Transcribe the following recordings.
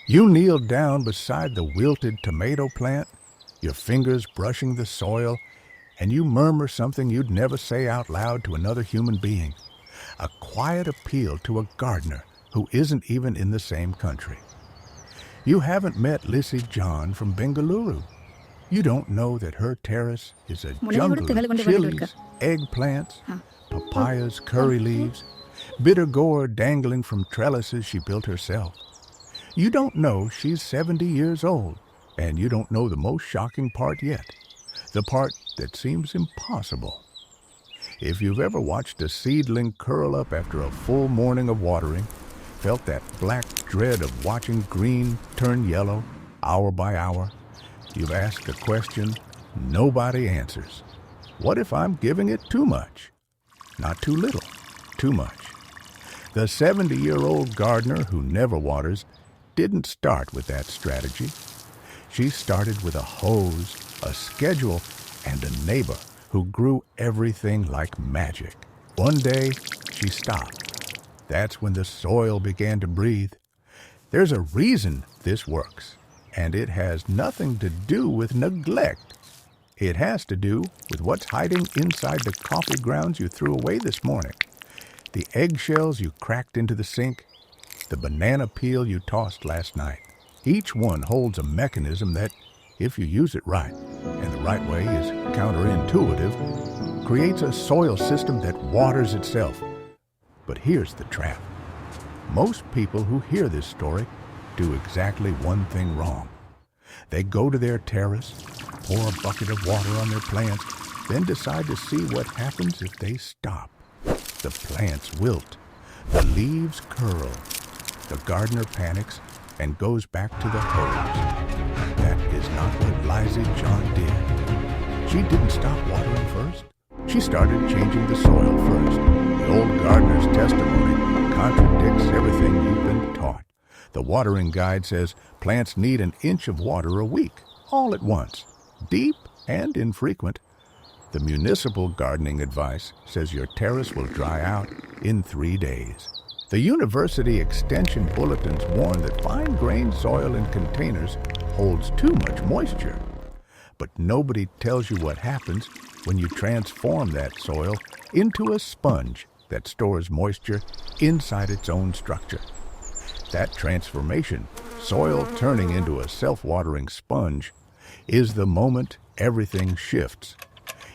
You kneel down beside the wilted tomato plant, your fingers brushing the soil, and you murmur something you'd never say out loud to another human being. A quiet appeal to a gardener who isn't even in the same country. You haven't met Lissy John from Bengaluru. You don't know that her terrace is a jungle of chilies, eggplants, papayas, curry leaves, bitter gourd dangling from trellises she built herself. You don't know she's 70 years old, and you don't know the most shocking part yet, the part that seems impossible. If you've ever watched a seedling curl up after a full morning of watering, felt that black dread of watching green turn yellow hour by hour, you've asked a question nobody answers. What if I'm giving it too much? Not too little, too much. The 70-year-old gardener who never waters didn't start with that strategy. She started with a hose, a schedule, and a neighbor who grew everything like magic. One day, she stopped. That's when the soil began to breathe. There's a reason this works, and it has nothing to do with neglect. It has to do with what's hiding inside the coffee grounds you threw away this morning, the eggshells you cracked into the sink, the banana peel you tossed last night. Each one holds a mechanism that, if you use it right, and the right way is counterintuitive, creates a soil system that waters itself. But here's the trap. Most people who hear this story do exactly one thing wrong. They go to their terrace, pour a bucket of water on their plants, then decide to see what happens if they stop. The plants wilt. The leaves curl. The gardener panics and goes back to the hose. That is not what Lissy John did. She didn't stop watering first. She started changing the soil first. The old gardener's testimony contradicts everything you've been taught. The watering guide says plants need an inch of water a week, all at once, deep and infrequent. The municipal gardening advice says your terrace will dry out in 3 days. The university extension bulletins warn that fine-grained soil in containers holds too much moisture. But nobody tells you what happens when you transform that soil into a sponge that stores moisture inside its own structure. That transformation, soil turning into a self-watering sponge, is the moment everything shifts.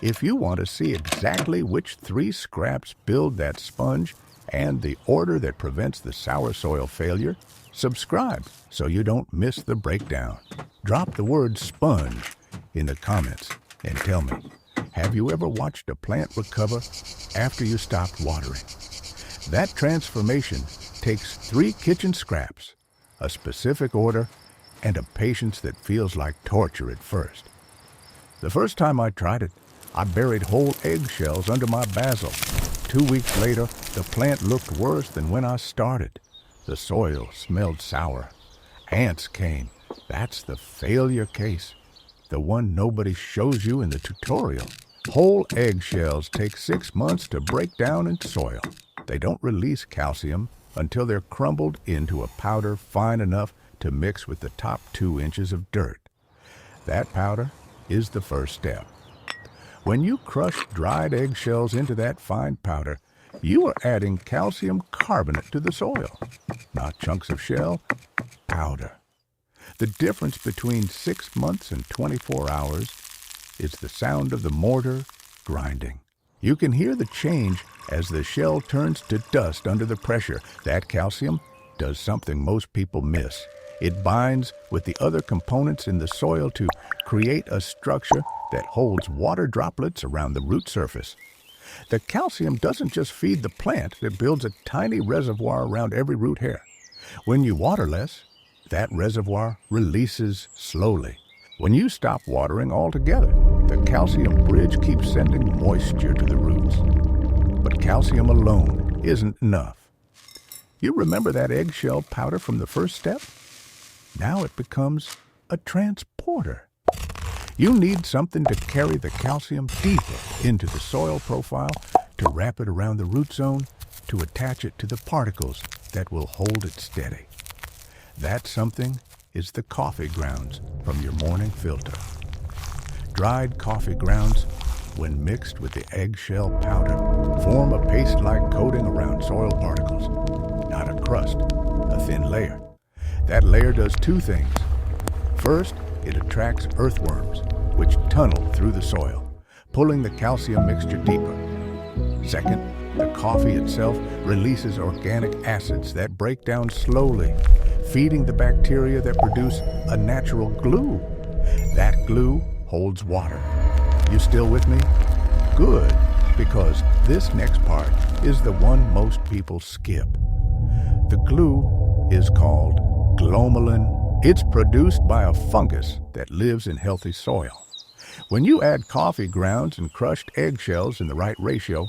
If you want to see exactly which 3 scraps build that sponge and the order that prevents the sour soil failure, subscribe so you don't miss the breakdown. Drop the word sponge in the comments and tell me, have you ever watched a plant recover after you stopped watering? That transformation takes 3 kitchen scraps, a specific order, and a patience that feels like torture at first. The first time I tried it, I buried whole eggshells under my basil. 2 weeks later, the plant looked worse than when I started. The soil smelled sour. Ants came. That's the failure case, the one nobody shows you in the tutorial. Whole eggshells take 6 months to break down in soil. They don't release calcium until they're crumbled into a powder fine enough to mix with the top 2 inches of dirt. That powder is the first step. When you crush dried eggshells into that fine powder, you are adding calcium carbonate to the soil. Not chunks of shell, powder. The difference between 6 months and 24 hours is the sound of the mortar grinding. You can hear the change as the shell turns to dust under the pressure. That calcium does something most people miss. It binds with the other components in the soil to create a structure that holds water droplets around the root surface. The calcium doesn't just feed the plant, it builds a tiny reservoir around every root hair. When you water less, that reservoir releases slowly. When you stop watering altogether, the calcium bridge keeps sending moisture to the roots. But calcium alone isn't enough. You remember that eggshell powder from the first step? Now it becomes a transporter. You need something to carry the calcium deeper into the soil profile, to wrap it around the root zone, to attach it to the particles that will hold it steady. That something is the coffee grounds from your morning filter. Dried coffee grounds, when mixed with the eggshell powder, form a paste-like coating around soil particles. Not a crust, a thin layer. That layer does two things. First, it attracts earthworms, which tunnel through the soil, pulling the calcium mixture deeper. Second, the coffee itself releases organic acids that break down slowly, feeding the bacteria that produce a natural glue. That glue holds water. You still with me? Good, because this next part is the one most people skip. The glue is called glomalin. It's produced by a fungus that lives in healthy soil. When you add coffee grounds and crushed eggshells in the right ratio,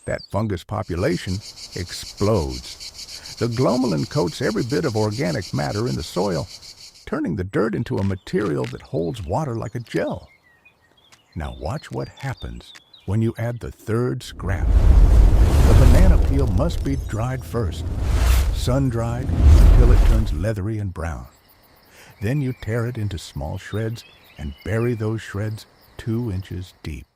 that fungus population explodes. The glomalin coats every bit of organic matter in the soil, turning the dirt into a material that holds water like a gel. Now watch what happens when you add the third scrap. The banana peel must be dried first, sun-dried until it turns leathery and brown. Then you tear it into small shreds and bury those shreds 2 inches deep.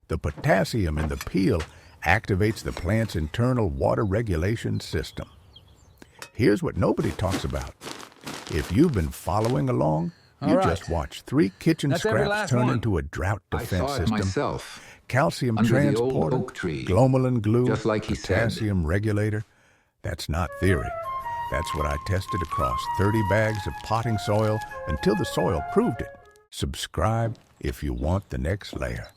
The potassium in the peel activates the plant's internal water regulation system. Here's what nobody talks about. If you've been following along, you just watched 3 kitchen scraps turn into a drought-defense system. Myself, calcium under transporter, the old oak tree, glomalin glue, just like he potassium regulator. That's not theory. That's what I tested across 30 bags of potting soil until the soil proved it. Subscribe if you want the next layer.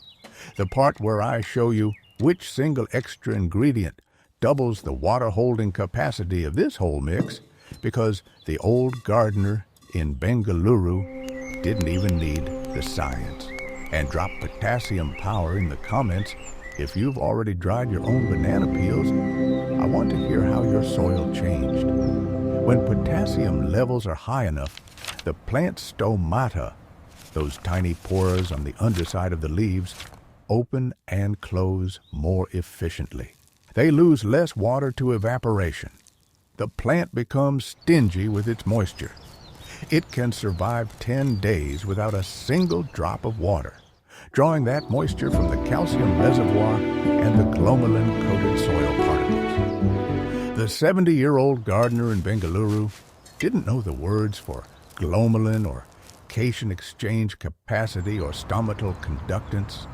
The part where I show you which single extra ingredient doubles the water-holding capacity of this whole mix, because the old gardener in Bengaluru didn't even need the science. And drop potassium power in the comments if you've already dried your own banana peels. I want to hear how your soil changed. When potassium levels are high enough, the plant's stomata, those tiny pores on the underside of the leaves, open and close more efficiently. They lose less water to evaporation. The plant becomes stingy with its moisture. It can survive 10 days without a single drop of water, drawing that moisture from the calcium reservoir and the glomalin-coated soil particles. The 70-year-old gardener in Bengaluru didn't know the words for glomalin or cation exchange capacity or stomatal conductance.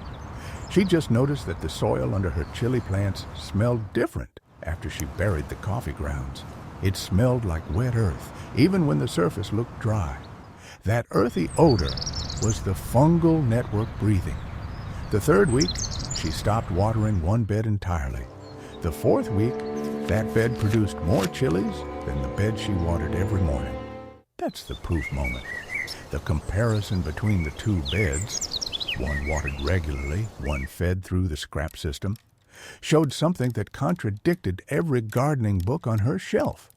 She just noticed that the soil under her chili plants smelled different after she buried the coffee grounds. It smelled like wet earth, even when the surface looked dry. That earthy odor was the fungal network breathing. The 3rd week, she stopped watering one bed entirely. The 4th week, that bed produced more chilies than the bed she watered every morning. That's the proof moment. The comparison between the 2 beds, one watered regularly, one fed through the scrap system, showed something that contradicted every gardening book on her shelf.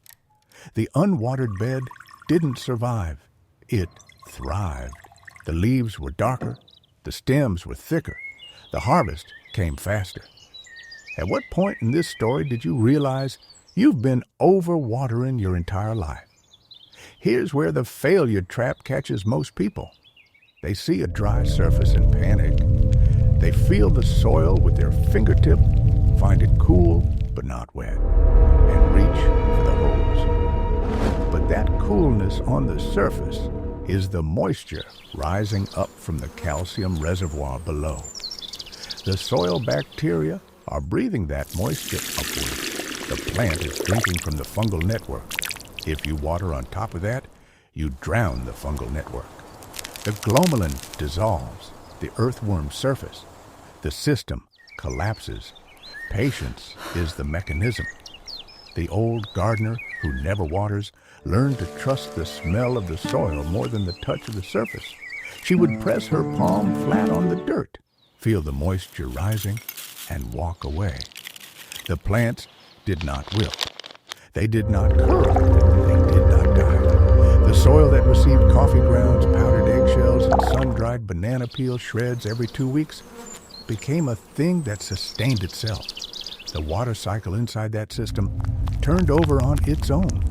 The unwatered bed didn't survive. It thrived. The leaves were darker. The stems were thicker. The harvest came faster. At what point in this story did you realize you've been overwatering your entire life? Here's where the failure trap catches most people. They see a dry surface and panic. They feel the soil with their fingertip, find it cool but not wet, and reach for the hose. But that coolness on the surface is the moisture rising up from the calcium reservoir below. The soil bacteria are breathing that moisture upward. The plant is drinking from the fungal network. If you water on top of that, you drown the fungal network. The glomalin dissolves, the earthworm surface. The system collapses. Patience is the mechanism. The old gardener who never waters learned to trust the smell of the soil more than the touch of the surface. She would press her palm flat on the dirt, feel the moisture rising, and walk away. The plants did not wilt. They did not curl. They did not die. The soil that received coffee grounds, powdered eggshells, and sun-dried banana peel shreds every 2 weeks became a thing that sustained itself. The water cycle inside that system turned over on its own.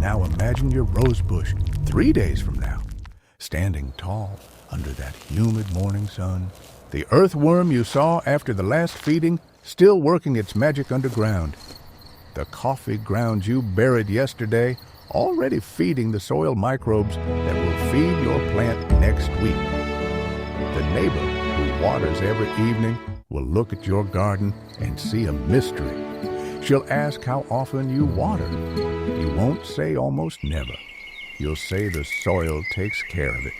Now imagine your rose bush 3 days from now, standing tall under that humid morning sun. The earthworm you saw after the last feeding still working its magic underground. The coffee grounds you buried yesterday already feeding the soil microbes that will feed your plant next week. The neighbor who waters every evening will look at your garden and see a mystery. She'll ask how often you water. You won't say almost never. You'll say the soil takes care of it.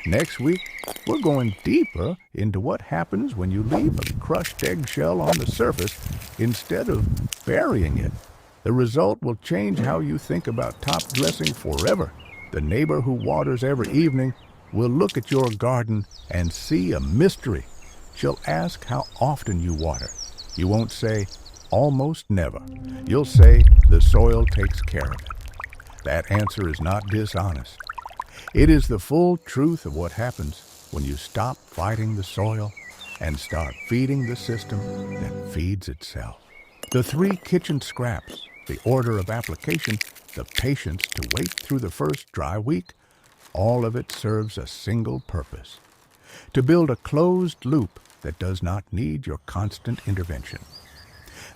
Next week, we're going deeper into what happens when you leave a crushed eggshell on the surface instead of burying it. The result will change how you think about top dressing forever. The neighbor who waters every evening will look at your garden and see a mystery. She'll ask how often you water. You won't say, almost never. You'll say, the soil takes care of it. That answer is not dishonest. It is the full truth of what happens when you stop fighting the soil and start feeding the system that feeds itself. The 3 kitchen scraps, the order of application, the patience to wait through the first dry week, all of it serves a single purpose: to build a closed loop that does not need your constant intervention.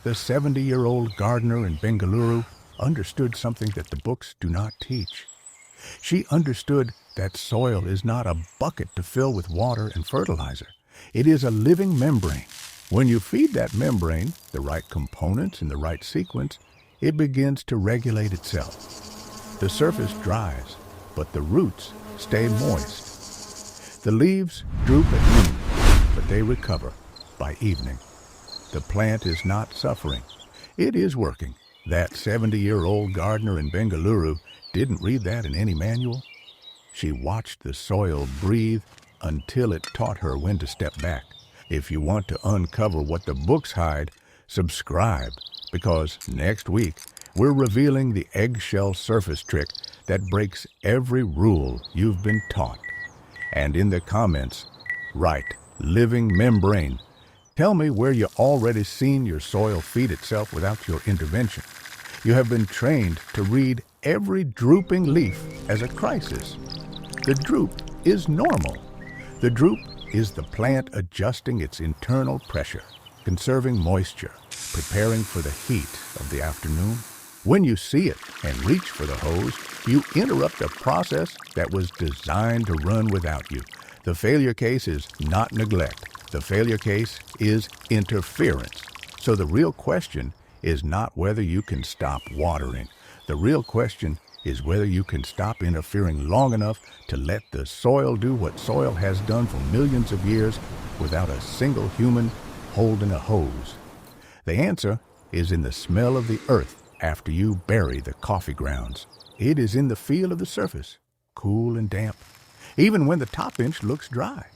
The 70-year-old gardener in Bengaluru understood something that the books do not teach. She understood that soil is not a bucket to fill with water and fertilizer. It is a living membrane. When you feed that membrane the right components in the right sequence, it begins to regulate itself. The surface dries, but the roots stay moist. The leaves droop at noon, but they recover by evening. The plant is not suffering. It is working. That 70-year-old gardener in Bengaluru didn't read that in any manual. She watched the soil breathe until it taught her when to step back. If you want to uncover what the books hide, subscribe, because next week we're revealing the eggshell surface trick that breaks every rule you've been taught. And in the comments, write living membrane. Tell me where you already seen your soil feed itself without your intervention. You have been trained to read every drooping leaf as a crisis. The droop is normal. The droop is the plant adjusting its internal pressure, conserving moisture, preparing for the heat of the afternoon. When you see it and reach for the hose, you interrupt a process that was designed to run without you. The failure case is not neglect. The failure case is interference. So the real question is not whether you can stop watering. The real question is whether you can stop interfering long enough to let the soil do what soil has done for millions of years without a single human holding a hose. The answer is in the smell of the earth after you bury the coffee grounds. It is in the feel of the surface, cool and damp, even when the top inch looks dry.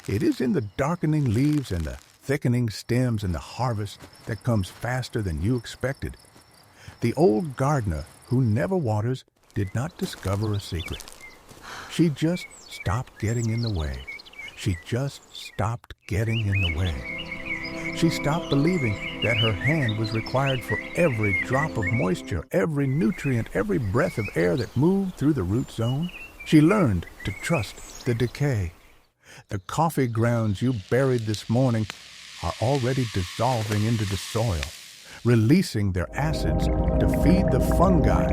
It is in the darkening leaves and the thickening stems and the harvest that comes faster than you expected. The old gardener who never waters did not discover a secret. She just stopped getting in the way. She just stopped getting in the way. She stopped believing that her hand was required for every drop of moisture, every nutrient, every breath of air that moved through the root zone. She learned to trust the decay. The coffee grounds you buried this morning are already dissolving into the soil, releasing their acids to feed the fungi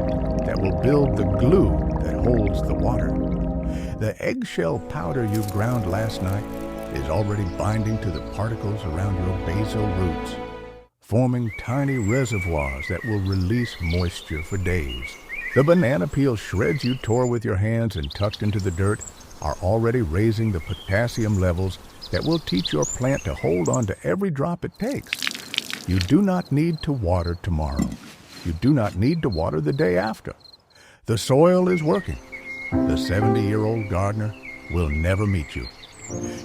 that will build the glue that holds the water. The eggshell powder you ground last night is already binding to the particles around your basal roots, forming tiny reservoirs that will release moisture for days. The banana peel shreds you tore with your hands and tucked into the dirt are already raising the potassium levels that will teach your plant to hold on to every drop it takes. You do not need to water tomorrow. You do not need to water the day after. The soil is working. The 70-year-old gardener will never meet you.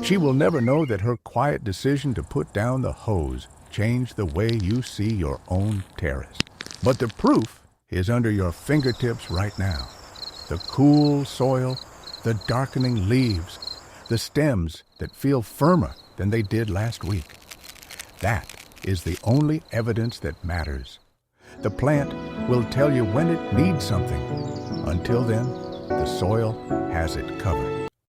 She will never know that her quiet decision to put down the hose changed the way you see your own terrace. But the proof is under your fingertips right now. The cool soil, the darkening leaves, the stems that feel firmer than they did last week. That is the only evidence that matters. The plant will tell you when it needs something. Until then, the soil has it covered.